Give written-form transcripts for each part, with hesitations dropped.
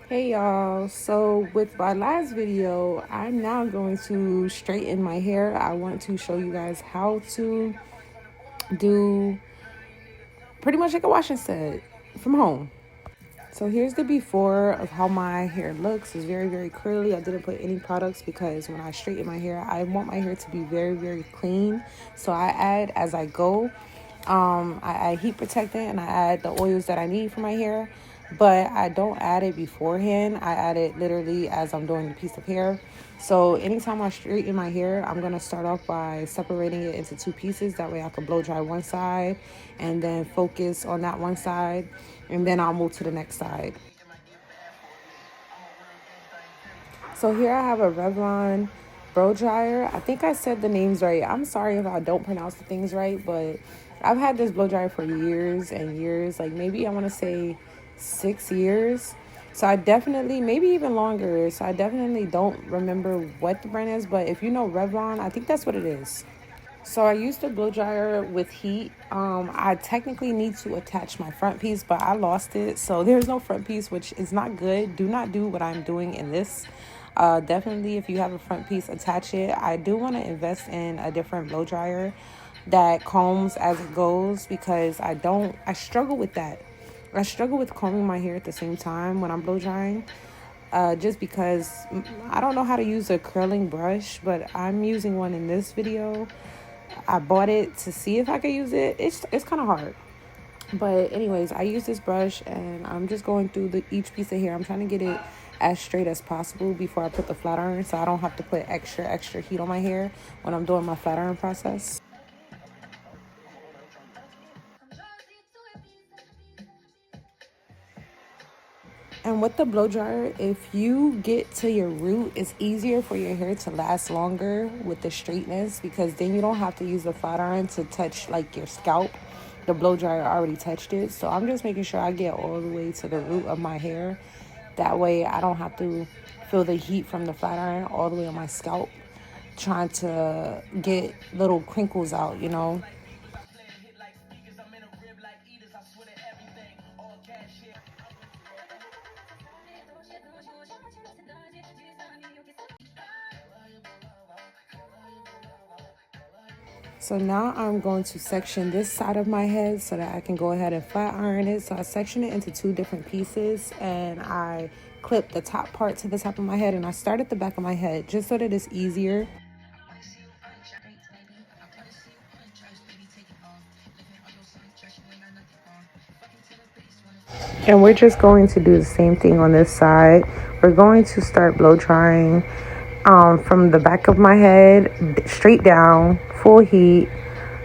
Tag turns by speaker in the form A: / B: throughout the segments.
A: Hey y'all, so with my last video, I'm now going to straighten my hair. I want to show you guys how to do pretty much like a wash and set from home. So here's the before of how my hair looks. It's very, very curly. I didn't put any products because when I straighten my hair, I want my hair to be very, very clean. So I add as I go. I add heat protectant and I add the oils that I need for my hair, but I don't add it beforehand. I add it literally as I'm doing the piece of hair. So anytime I straighten my hair, I'm going to start off by separating it into two pieces. That way I can blow dry one side and then focus on that one side, and then I'll move to the next side. So here I have a Revlon blow dryer. I think I said the names right. I'm sorry if I don't pronounce the things right, but I've had this blow dryer for years and years. Like maybe I want to say 6 years. So I definitely, maybe even longer. So I definitely don't remember what the brand is, but if you know Revlon, I think that's what it is. So I used the blow dryer with heat. I technically need to attach my front piece, but I lost it. So there's no front piece, which is not good. Do not do what I'm doing in this. Definitely, if you have a front piece, attach it. I do want to invest in a different blow dryer that combs as it goes because I struggle with that. I struggle with combing my hair at the same time when I'm blow drying. Just because I don't know how to use a curling brush, but I'm using one in this video. I bought it to see if I could use it. It's kind of hard. But anyways, I use this brush and I'm just going through each piece of hair. I'm trying to get it as straight as possible before I put the flat iron, so I don't have to put extra heat on my hair when I'm doing my flat iron process. And with the blow dryer, if you get to your root, it's easier for your hair to last longer with the straightness because then you don't have to use the flat iron to touch like your scalp. The blow dryer already touched it. So I'm just making sure I get all the way to the root of my hair. That way I don't have to feel the heat from the flat iron all the way on my scalp, trying to get little crinkles out, you know. So now I'm going to section this side of my head so that I can go ahead and flat iron it. So I section it into two different pieces and I clip the top part to the top of my head and I start at the back of my head just so that it's easier. And we're just going to do the same thing on this side. We're going to start blow drying from the back of my head straight down, full heat.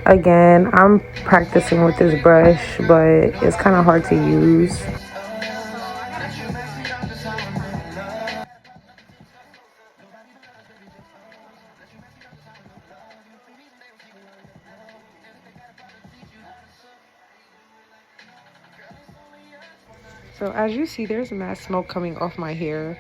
A: Again, I'm practicing with this brush, but it's kind of hard to use. So as you see, there's mad smoke coming off my hair.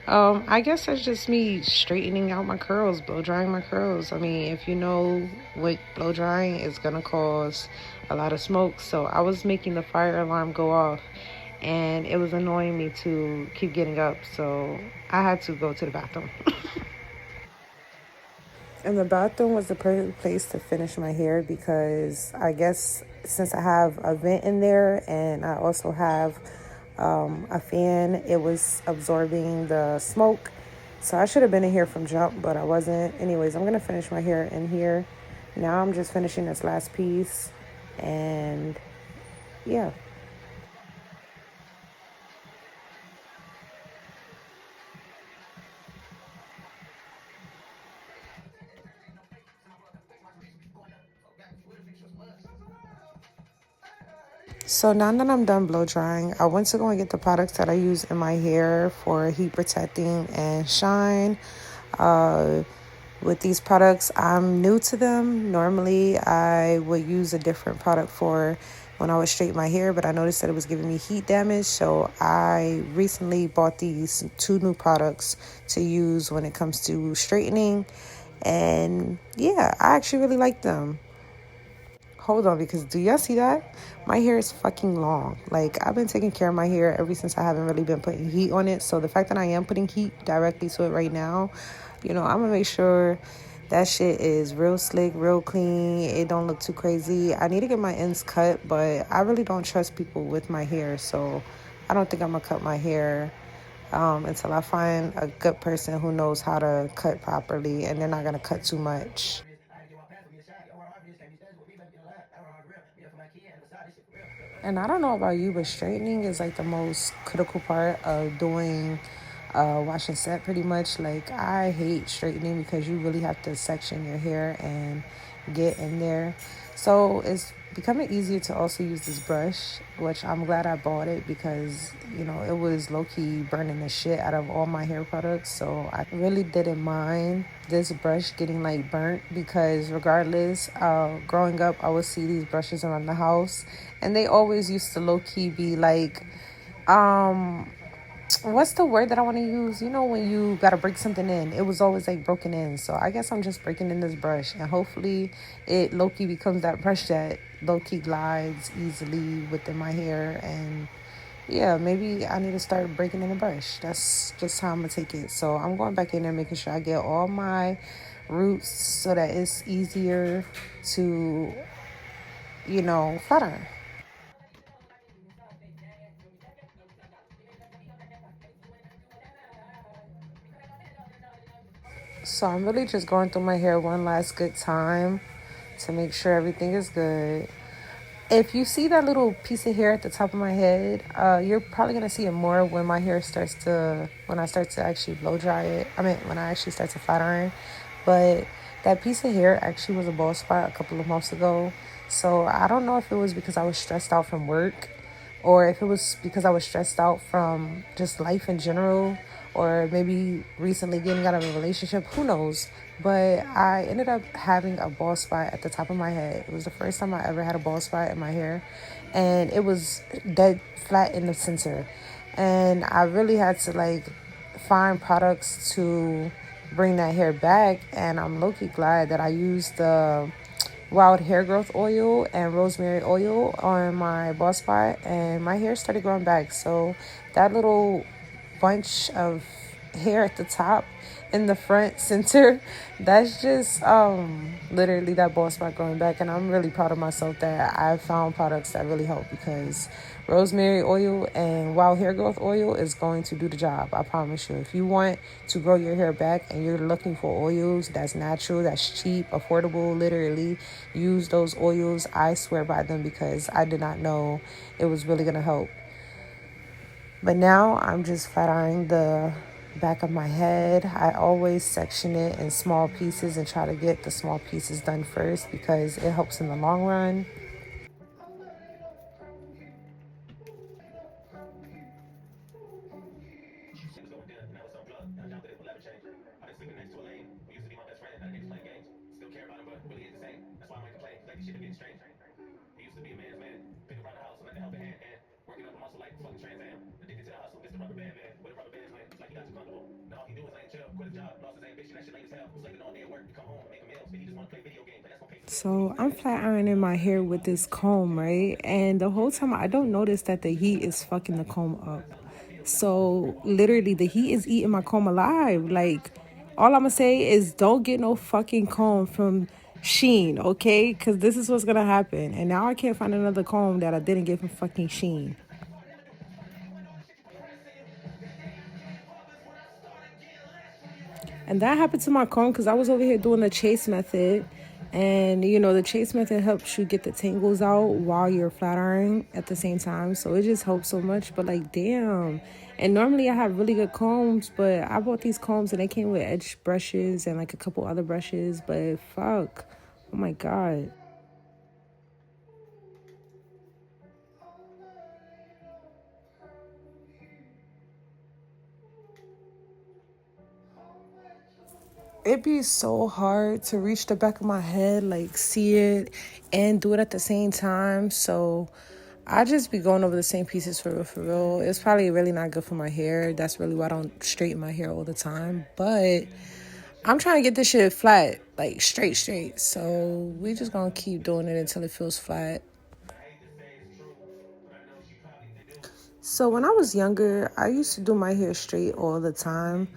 A: I guess that's just me straightening out my curls, blow drying my curls. I mean, if you know what blow drying is gonna cause a lot of smoke. So I was making the fire alarm go off and it was annoying me to keep getting up. So I had to go to the bathroom. And the bathroom was the perfect place to finish my hair because I guess since I have a vent in there and I also have a fan, it was absorbing the smoke. So I should have been in here from jump, but I wasn't. Anyways, I'm going to finish my hair in here. Now I'm just finishing this last piece. And yeah. So now that I'm done blow drying, I went to go and get the products that I use in my hair for heat protecting and shine. With these products, I'm new to them. Normally, I would use a different product for when I would straighten my hair, but I noticed that it was giving me heat damage. So I recently bought these two new products to use when it comes to straightening. And yeah, I actually really like them. Hold on, because do y'all see that? My hair is fucking long. Like, I've been taking care of my hair ever since I haven't really been putting heat on it. So the fact that I am putting heat directly to it right now, I'm gonna make sure that shit is real slick, real clean. It don't look too crazy. I need to get my ends cut, but I really don't trust people with my hair. So I don't think I'm gonna cut my hair until I find a good person who knows how to cut properly and they're not gonna cut too much. And I don't know about you, but straightening is like the most critical part of doing wash and set pretty much. Like, I hate straightening because you really have to section your hair and get in there. So it's becoming easier to also use this brush, which I'm glad I bought it because, it was low-key burning the shit out of all my hair products. So I really didn't mind this brush getting like burnt because regardless, growing up, I would see these brushes around the house and they always used to low-key be like, what's the word that I want to use? When you got to break something in, it was always like broken in. So I guess I'm just breaking in this brush and hopefully it low-key becomes that brush that low-key glides easily within my hair. And yeah, maybe I need to start breaking in the brush. That's just how I'm going to take it. So I'm going back in there, making sure I get all my roots so that it's easier to, flat iron. So I'm really just going through my hair one last good time to make sure everything is good. If you see that little piece of hair at the top of my head, you're probably gonna see it more when when I start to actually blow dry it. I mean, when I actually start to flat iron. But that piece of hair actually was a bald spot a couple of months ago. So I don't know if it was because I was stressed out from work or if it was because I was stressed out from just life in general, or maybe recently getting out of a relationship, who knows. But I ended up having a bald spot at the top of my head. It was the first time I ever had a bald spot in my hair, and it was dead flat in the center. And I really had to like find products to bring that hair back, and I'm low-key glad that I used the wild hair growth oil and rosemary oil on my bald spot, and my hair started growing back. So that little bunch of hair at the top in the front center, that's just literally that bald spot growing back. And I'm really proud of myself that I found products that really help, because rosemary oil and wild hair growth oil is going to do the job. I promise you. If you want to grow your hair back and you're looking for oils that's natural, that's cheap, affordable, literally use those oils. I swear by them because I did not know it was really going to help. But now I'm just flat ironing the back of my head. I always section it in small pieces and try to get the small pieces done first because it helps in the long run. So I'm flat ironing my hair with this comb, right? And the whole time I don't notice that the heat is fucking the comb up. So literally the heat is eating my comb alive. Like, all I'm gonna say is don't get no fucking comb from Sheen, okay? Because this is what's gonna happen. And now I can't find another comb that I didn't get from fucking Sheen. And that happened to my comb because I was over here doing the chase method. And, the chase method helps you get the tangles out while you're flat ironing at the same time. So it just helps so much. But, like, damn. And normally I have really good combs, but I bought these combs and they came with edge brushes and, like, a couple other brushes. But fuck. Oh, my God. It'd be so hard to reach the back of my head, like see it and do it at the same time. So I just be going over the same pieces for real, for real. It's probably really not good for my hair. That's really why I don't straighten my hair all the time. But I'm trying to get this shit flat, like straight. So we just gonna keep doing it until it feels flat. So when I was younger, I used to do my hair straight all the time.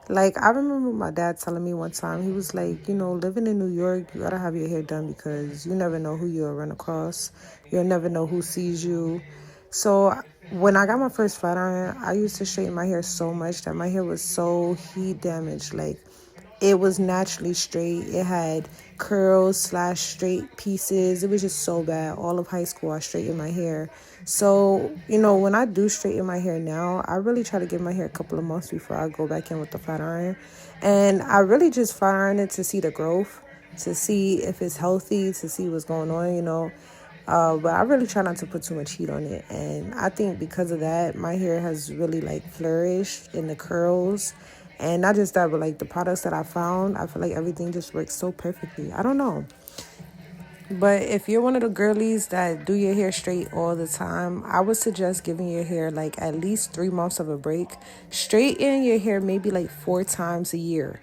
A: Like I remember my dad telling me one time, he was like, living in New York, you gotta have your hair done because you never know who you'll run across. You'll never know who sees you. So when I got my first flat iron, I used to straighten my hair so much that my hair was so heat damaged. Like it was naturally straight. It had curls slash straight pieces. It was just so bad. All of high school, I straightened my hair. So, when I do straighten my hair now, I really try to give my hair a couple of months before I go back in with the flat iron. And I really just flat iron it to see the growth, to see if it's healthy, to see what's going on. But I really try not to put too much heat on it. And I think because of that, my hair has really like flourished in the curls. And not just that, but like the products that I found, I feel like everything just works so perfectly. I don't know. But if you're one of the girlies that do your hair straight all the time, I would suggest giving your hair like at least 3 months of a break. Straighten your hair maybe like 4 times a year.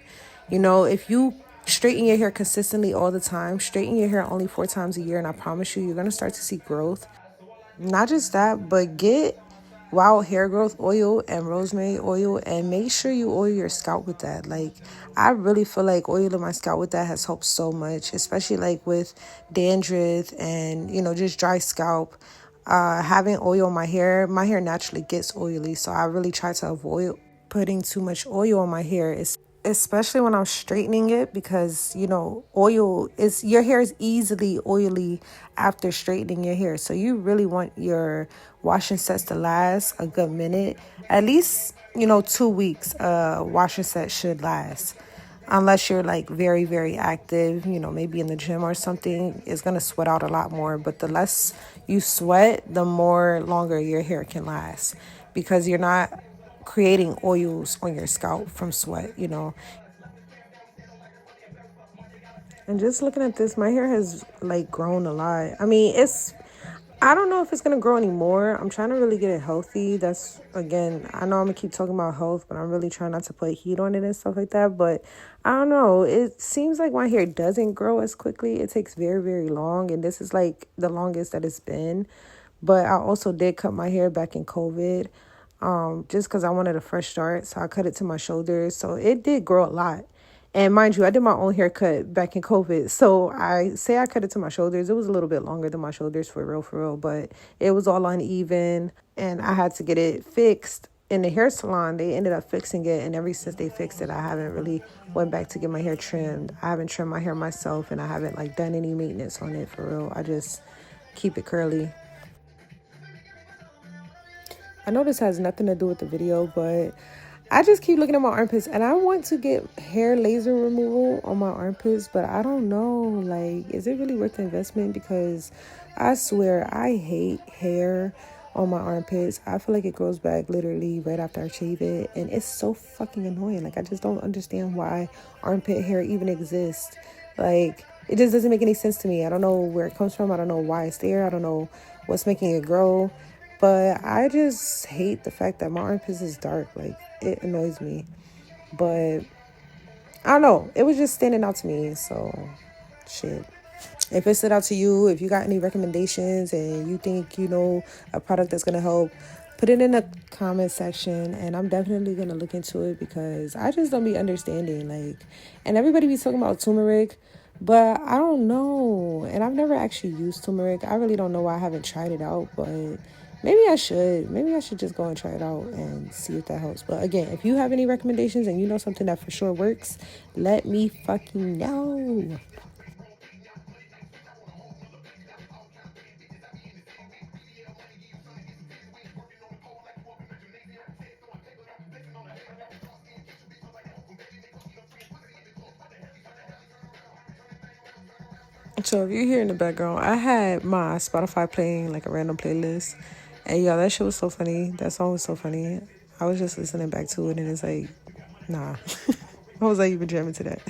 A: If you straighten your hair consistently all the time, straighten your hair only 4 times a year, and I promise you're going to start to see growth. Not just that, but get wild hair growth oil and rosemary oil and make sure you oil your scalp with that. Like, I really feel like oiling my scalp with that has helped so much, especially like with dandruff and, just dry scalp. Having oil on my hair naturally gets oily. So I really try to avoid putting too much oil on my hair, especially when I'm straightening it because oil is your hair is easily oily after straightening your hair. So you really want your washing sets to last a good minute, at least 2 weeks. Washing set should last. Unless you're like very, very active, maybe in the gym or something, it's going to sweat out a lot more. But the less you sweat, the more longer your hair can last because you're not creating oils on your scalp from sweat. And just looking at this, my hair has like grown a lot. I mean, I don't know if it's gonna grow anymore. I'm trying to really get it healthy. That's again, I know I'm gonna keep talking about health, but I'm really trying not to put heat on it and stuff like that. But I don't know. It seems like my hair doesn't grow as quickly. It takes very, very long, and this is like the longest that it's been. But I also did cut my hair back in COVID, just because I wanted a fresh start. So I cut it to my shoulders. So it did grow a lot. And mind you, I did my own haircut back in COVID. So I say I cut it to my shoulders. It was a little bit longer than my shoulders for real. But it was all uneven. And I had to get it fixed. In the hair salon, they ended up fixing it. And ever since they fixed it, I haven't really went back to get my hair trimmed. I haven't trimmed my hair myself. And I haven't like done any maintenance on it for real. I just keep it curly. I know this has nothing to do with the video, but I just keep looking at my armpits and I want to get hair laser removal on my armpits, but I don't know, like, is it really worth the investment? Because I swear I hate hair on my armpits. I feel like it grows back literally right after I shave it, and it's so fucking annoying. Like, I just don't understand why armpit hair even exists. Like, it just doesn't make any sense to me. I don't know where it comes from. I don't know why it's there. I don't know what's making it grow. But I just hate the fact that my armpits is dark. Like, it annoys me. But I don't know. It was just standing out to me. So, shit. If it stood out to you, if you got any recommendations and you think you know a product that's going to help, put it in the comment section. And I'm definitely going to look into it because I just don't be understanding. Like, and everybody be talking about turmeric, but I don't know. And I've never actually used turmeric. I really don't know why I haven't tried it out, but maybe I should. Maybe I should just go and try it out and see if that helps. But again, if you have any recommendations and you know something that for sure works, let me fucking know. So if you're here in the background, I had my Spotify playing like a random playlist. And y'all, that shit was so funny. That song was so funny. I was just listening back to it and it's like, nah. How was I even jamming to that?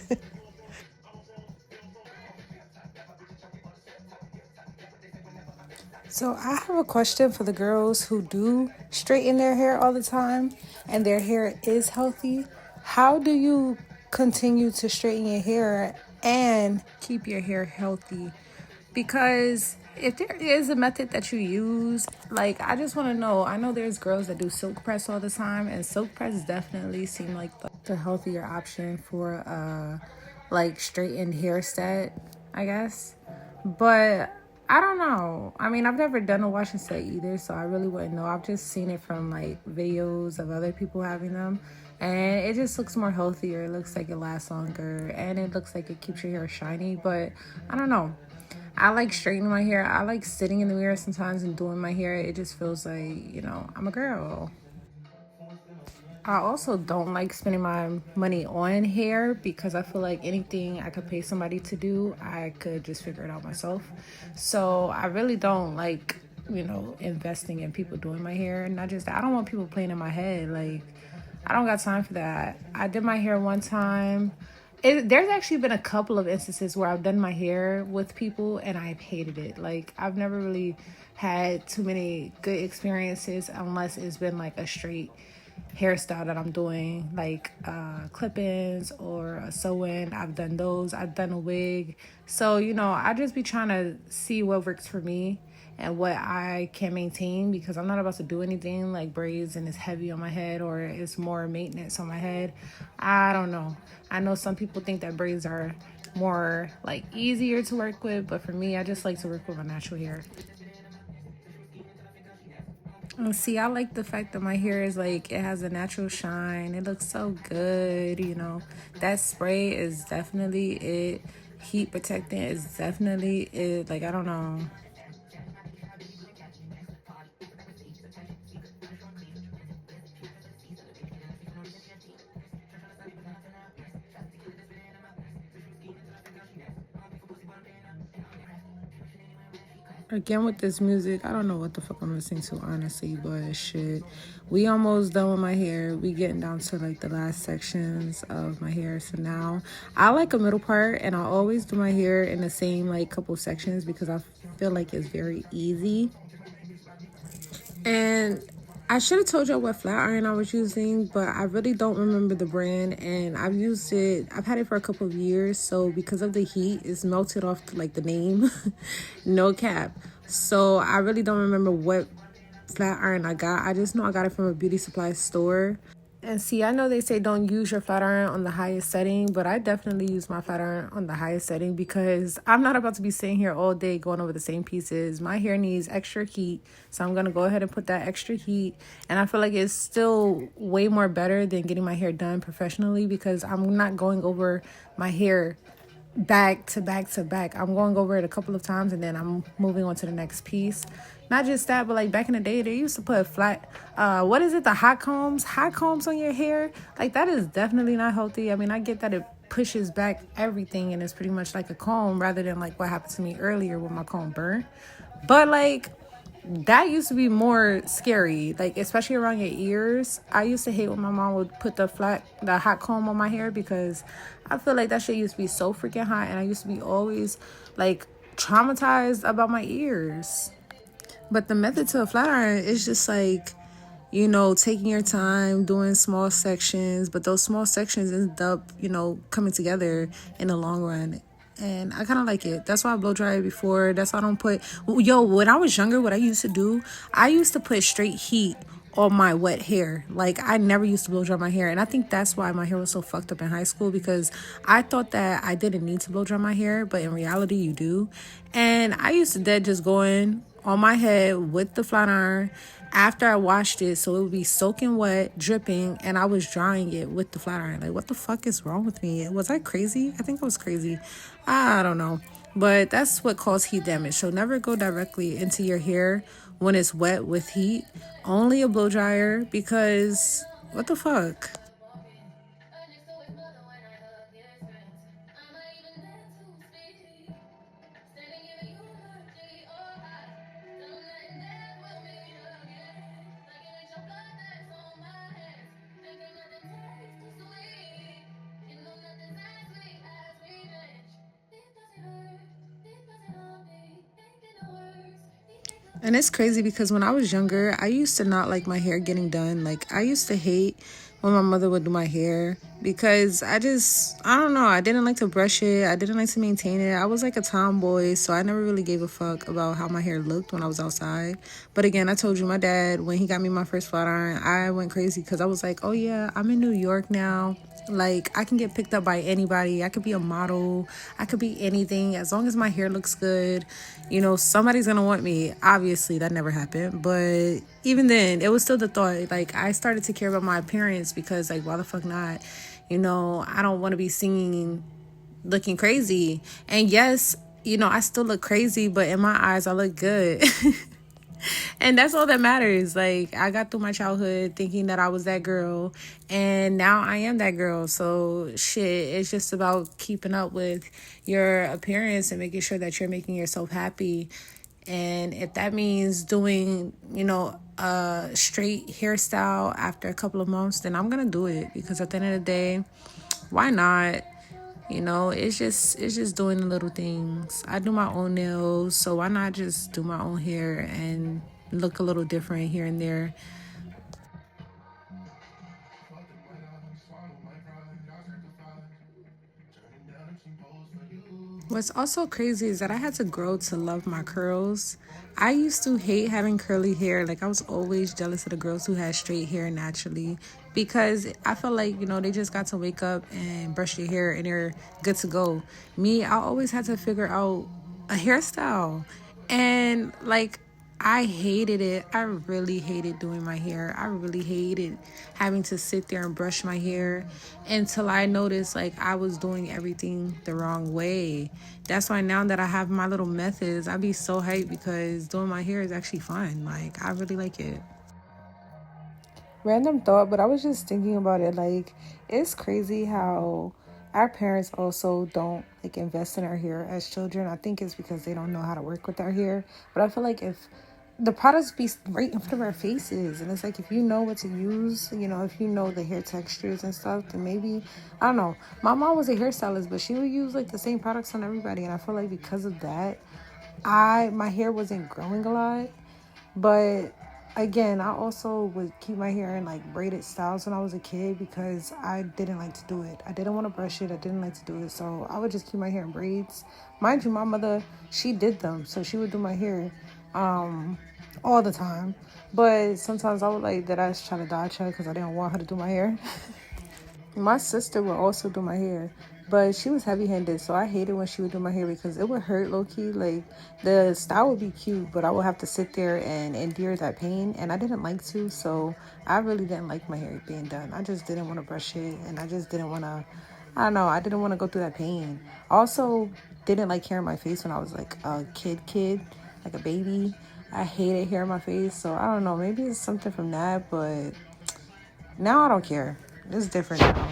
A: So I have a question for the girls who do straighten their hair all the time and their hair is healthy. How do you continue to straighten your hair and keep your hair healthy. Because if there is a method that you use, like I just want to know, I know there's girls that do silk press all the time, and silk press definitely seem like the healthier option for like straightened hair set, I guess. But I don't know. I mean, I've never done a wash and set either, so I really wouldn't know. I've just seen it from like videos of other people having them, and it just looks more healthier. It looks like it lasts longer, and it looks like it keeps your hair shiny. But I don't know. I like straightening my hair. I like sitting in the mirror sometimes and doing my hair. It just feels like, I'm a girl. I also don't like spending my money on hair because I feel like anything I could pay somebody to do, I could just figure it out myself. So I really don't like, investing in people doing my hair. Not just that. I don't want people playing in my head. Like, I don't got time for that. I did my hair one time. There's actually been a couple of instances where I've done my hair with people and I've hated it. Like, I've never really had too many good experiences unless it's been like a straight hairstyle that I'm doing, like clip-ins or a sew-in. I've done those. I've done a wig. So, I just be trying to see what works for me and what I can maintain, because I'm not about to do anything like braids and it's heavy on my head or it's more maintenance on my head. I don't know. I know some people think that braids are more like easier to work with, but for me, I just like to work with my natural hair. See, I like the fact that my hair is like, it has a natural shine. It looks so good. That spray is definitely it. Heat protectant is definitely it. Like, I don't know. Again with this music, I don't know what the fuck I'm listening to, honestly, but shit. We almost done with my hair. We getting down to like the last sections of my hair. So now I like a middle part, and I always do my hair in the same like couple sections because I feel like it's very easy. And I should have told y'all what flat iron I was using, but I really don't remember the brand. And I've had it for a couple of years. So because of the heat, it's melted off to like the name, no cap. So I really don't remember what flat iron I got. I just know I got it from a beauty supply store. And see, I know they say don't use your flat iron on the highest setting, but I definitely use my flat iron on the highest setting because I'm not about to be sitting here all day going over the same pieces. My hair needs extra heat, so I'm going to go ahead and put that extra heat. And I feel like it's still way more better than getting my hair done professionally because I'm not going over my hair back to back to back. I'm going over it a couple of times and then I'm moving on to the next piece. Not just that, but like back in the day, they used to put flat, what is it, the hot combs on your hair. Like, that is definitely not healthy. I mean, I get that it pushes back everything and it's pretty much like a comb rather than like what happened to me earlier when my comb burnt. But like, that used to be more scary, like especially around your ears. I used to hate when my mom would put the hot comb on my hair because I feel like that shit used to be so freaking hot, and I used to be always like traumatized about my ears. But the method to a flat iron is just like, taking your time, doing small sections, but those small sections end up, coming together in the long run. And I kind of like it. That's why I blow dry it before. That's why I don't put... when I was younger, what I used to do, I used to put straight heat on my wet hair. Like, I never used to blow dry my hair. And I think that's why my hair was so fucked up in high school, because I thought that I didn't need to blow dry my hair, but in reality, you do. And I used to dead just go in on my head with the flat iron after I washed it, so it would be soaking wet, dripping, and I was drying it with the flat iron. Like, what the fuck is wrong with me? Was I crazy? I think I was crazy. I don't know. But that's what caused heat damage. So never go directly into your hair when it's wet with heat. Only a blow dryer, because what the fuck? And it's crazy because when I was younger, I used to not like my hair getting done. Like, I used to hate when my mother would do my hair because I don't know, I didn't like to brush it. I didn't like to maintain it. I was like a tomboy, so I never really gave a fuck about how my hair looked when I was outside. But again, I told you, my dad, when he got me my first flat iron, I went crazy because I was like, oh yeah, I'm in New York now. Like, I can get picked up by anybody. I could be a model. I could be anything as long as my hair looks good. You know, somebody's gonna want me. Obviously, that never happened. But even then, it was still the thought. Like, I started to care about my appearance because, like, why the fuck not? You know, I don't want to be seen looking crazy. And yes, you know, I still look crazy, but in my eyes, I look good. And that's all that matters. Like, I got through my childhood thinking that I was that girl, and now I am that girl. So shit, it's just about keeping up with your appearance and making sure that you're making yourself happy. And if that means doing, you know, a straight hairstyle after a couple of months, then I'm gonna do it, because at the end of the day, why not? You know, it's just doing the little things. I do my own nails, so why not just do my own hair and look a little different here and there. What's also crazy is that I had to grow to love my curls. I used to hate having curly hair. Like, I was always jealous of the girls who had straight hair naturally, because I felt like, you know, they just got to wake up and brush their hair and they're good to go. Me, I always had to figure out a hairstyle. And like, I hated it. I really hated doing my hair. I really hated having to sit there and brush my hair, until I noticed like I was doing everything the wrong way. That's why now that I have my little methods, I be so hyped because doing my hair is actually fun. Like, I really like it. Random thought, but I was just thinking about it. Like, it's crazy how our parents also don't like invest in our hair as children. I think it's because they don't know how to work with our hair. But I feel like if the products be right in front of our faces, and it's like, if you know what to use, you know, if you know the hair textures and stuff, then maybe, I don't know. My mom was a hairstylist, but she would use like the same products on everybody, and I feel like because of that, I my hair wasn't growing a lot. But again, I also would keep my hair in like braided styles when I was a kid, because I didn't like to do it. I didn't want to brush it. I didn't like to do it. So I would just keep my hair in braids. Mind you, my mother, she did them. So she would do my hair all the time. But sometimes I would like that I try to dodge her because I didn't want her to do my hair. My sister would also do my hair, but she was heavy handed, so I hated when she would do my hair because it would hurt low key. Like, the style would be cute, but I would have to sit there and endure that pain, and I didn't like to, so I really didn't like my hair being done. I just didn't want to brush it, and I just didn't want to, I don't know, I didn't want to go through that pain. Also, didn't like hair in my face when I was like a kid, like a baby. I hated hair in my face, so I don't know, maybe it's something from that, but now I don't care. It's different now.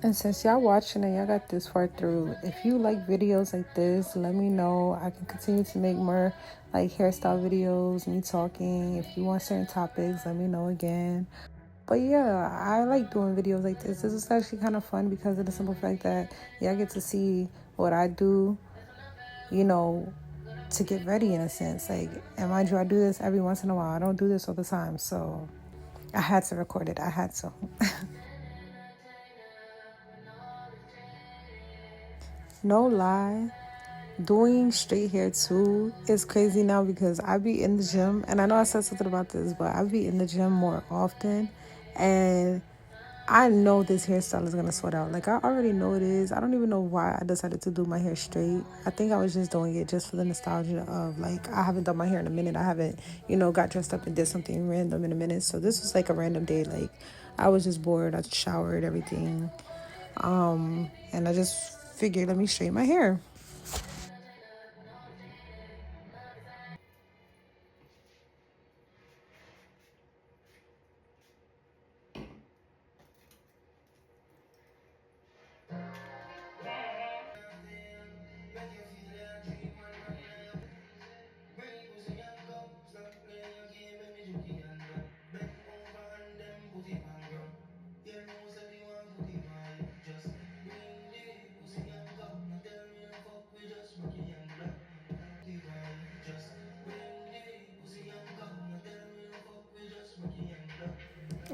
A: And since y'all watching and y'all got this far through, if you like videos like this, let me know. I can continue to make more like hairstyle videos, me talking. If you want certain topics, let me know again. But yeah, I like doing videos like this. This is actually kind of fun because of the simple fact that y'all get to see what I do, you know, to get ready in a sense. Like, and mind you, I do this every once in a while. I don't do this all the time. So I had to record it. I had to. No lie, doing straight hair too is crazy now because I be in the gym, and I know I said something about this, but I be in the gym more often, and I know this hairstyle is gonna sweat out. Like, I already know it is. I don't even know why I decided to do my hair straight. I think I was just doing it just for the nostalgia of, like, I haven't done my hair in a minute. I haven't, you know, got dressed up and did something random in a minute. So this was like a random day. Like, I was just bored. I showered, everything, and I just figured, let me straighten my hair.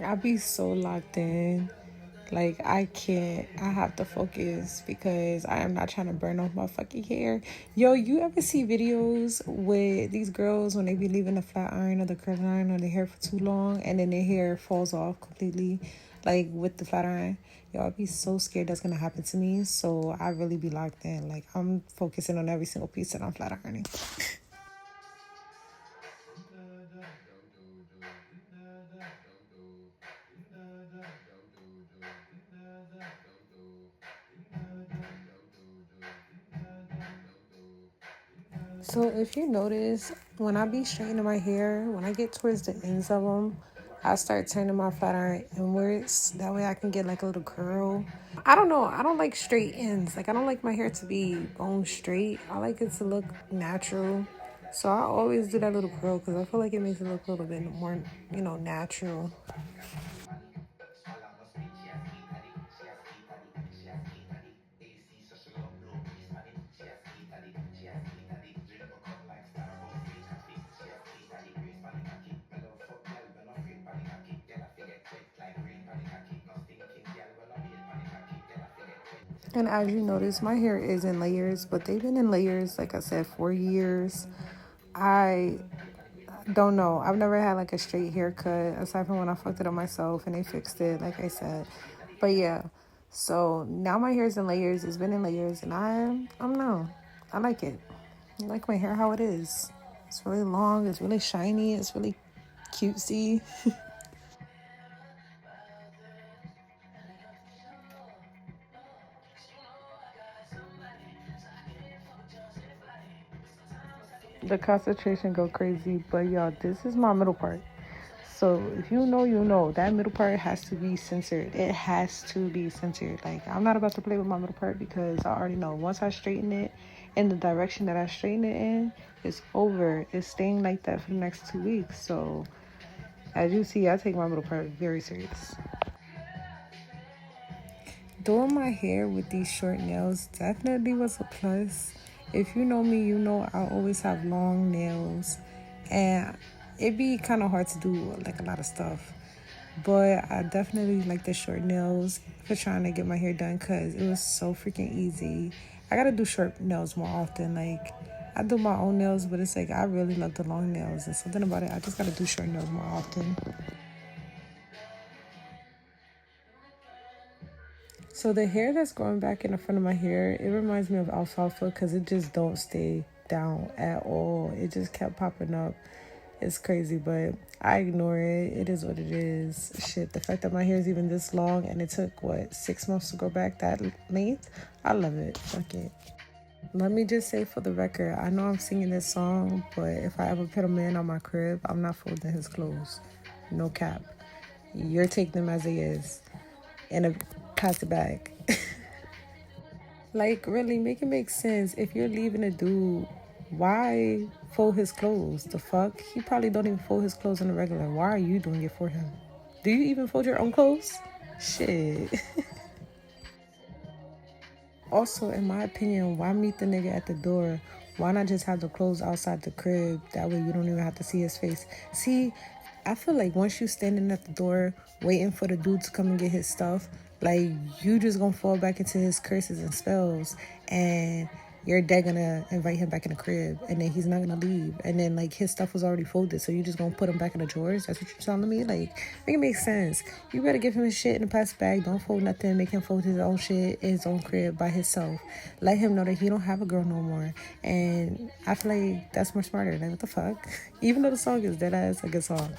A: I be so locked in. Like I can't. I have to focus because I am not trying to burn off my fucking hair. Yo, you ever see videos with these girls when they be leaving the flat iron or the curling iron on their hair for too long and then their hair falls off completely, like with the flat iron? Yo, I'd be so scared that's gonna happen to me. So I really be locked in. Like I'm focusing on every single piece that I'm flat ironing. So if you notice, when I be straightening my hair, when I get towards the ends of them, I start turning my flat iron inwards. That way I can get like a little curl. I don't know. I don't like straight ends. Like I don't like my hair to be bone straight. I like it to look natural. So I always do that little curl because I feel like it makes it look a little bit more, natural. And as you notice, my hair is in layers, but they've been in layers, like I said, for years. I don't know. I've never had like a straight haircut aside from when I fucked it up myself and they fixed it, like I said. But yeah, so now my hair's in layers. It's been in layers, and I don't know. I like it. I like my hair how it is. It's really long. It's really shiny. It's really cutesy. The concentration go crazy, but y'all, this is my middle part. So if you know, you know that middle part has to be censored. It has to be censored. Like I'm not about to play with my middle part because I already know once I straighten it in the direction that I straighten it in, it's over. It's staying like that for the next 2 weeks. So as you see, I take my middle part very serious. Doing my hair with these short nails definitely was a plus. If you know me, you know I always have long nails, and it'd be kind of hard to do like a lot of stuff. But I definitely like the short nails for trying to get my hair done because it was so freaking easy. I gotta do short nails more often. Like I do my own nails, but it's like I really love the long nails, and something about it, I just gotta do short nails more often. So the hair that's growing back in the front of my hair, it reminds me of alfalfa because it just don't stay down at all. It just kept popping up. It's crazy, but I ignore it. It is what it is. Shit, the fact that my hair is even this long and it took, what, 6 months to grow back that length? I love it. Fuck it. Let me just say for the record, I know I'm singing this song, but if I ever put a man on my crib, I'm not folding his clothes. No cap. You're taking them as they is in a plastic bag. Like, really, make it make sense. If you're leaving a dude, why fold his clothes? The fuck? He probably don't even fold his clothes on the regular. Why are you doing it for him? Do you even fold your own clothes? Shit. Also, in my opinion, why meet the nigga at the door? Why not just have the clothes outside the crib? That way you don't even have to see his face. See, I feel like once you standing at the door waiting for the dude to come and get his stuff, like you just gonna fall back into his curses and spells, and you're dead gonna invite him back in the crib, and then he's not gonna leave, and then like his stuff was already folded, so you just gonna put him back in the drawers. That's what you're telling me. Like, make it make sense. You better give him his shit in a plastic bag. Don't fold nothing. Make him fold his own shit in his own crib by himself. Let him know that he don't have a girl no more. And I feel like that's more smarter. Like, what the fuck? Even though the song is dead ass a good song.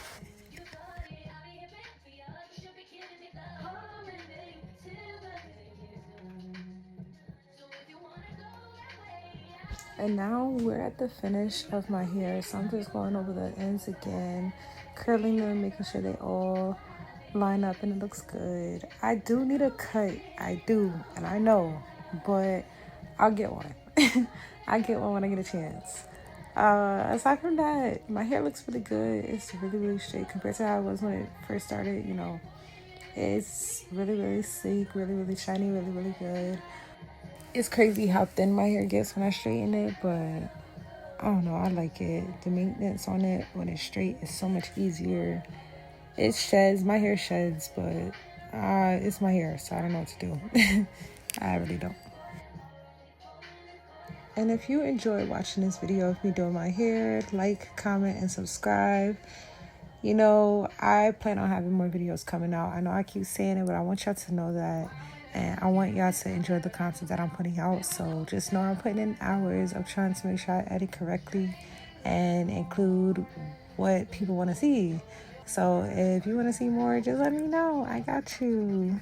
A: And now we're at the finish of my hair, so I'm just going over the ends again, curling them, making sure they all line up and it looks good. I do need a cut, I do, and I know, but I'll get one. I get one when I get a chance. Aside from that, my hair looks really good. It's really, really straight compared to how it was when it first started. It's really, really sleek, really, really shiny, really, really good. It's crazy how thin my hair gets when I straighten it, but I don't know. I like it. The maintenance on it when it's straight is so much easier. It sheds. My hair sheds, but it's my hair, so I don't know what to do. I really don't. And if you enjoyed watching this video of me doing my hair, like, comment, and subscribe. You know, I plan on having more videos coming out. I know I keep saying it, but I want y'all to know that. And I want y'all to enjoy the content that I'm putting out. So just know I'm putting in hours of trying to make sure I edit correctly and include what people want to see. So if you want to see more, just let me know. I got you.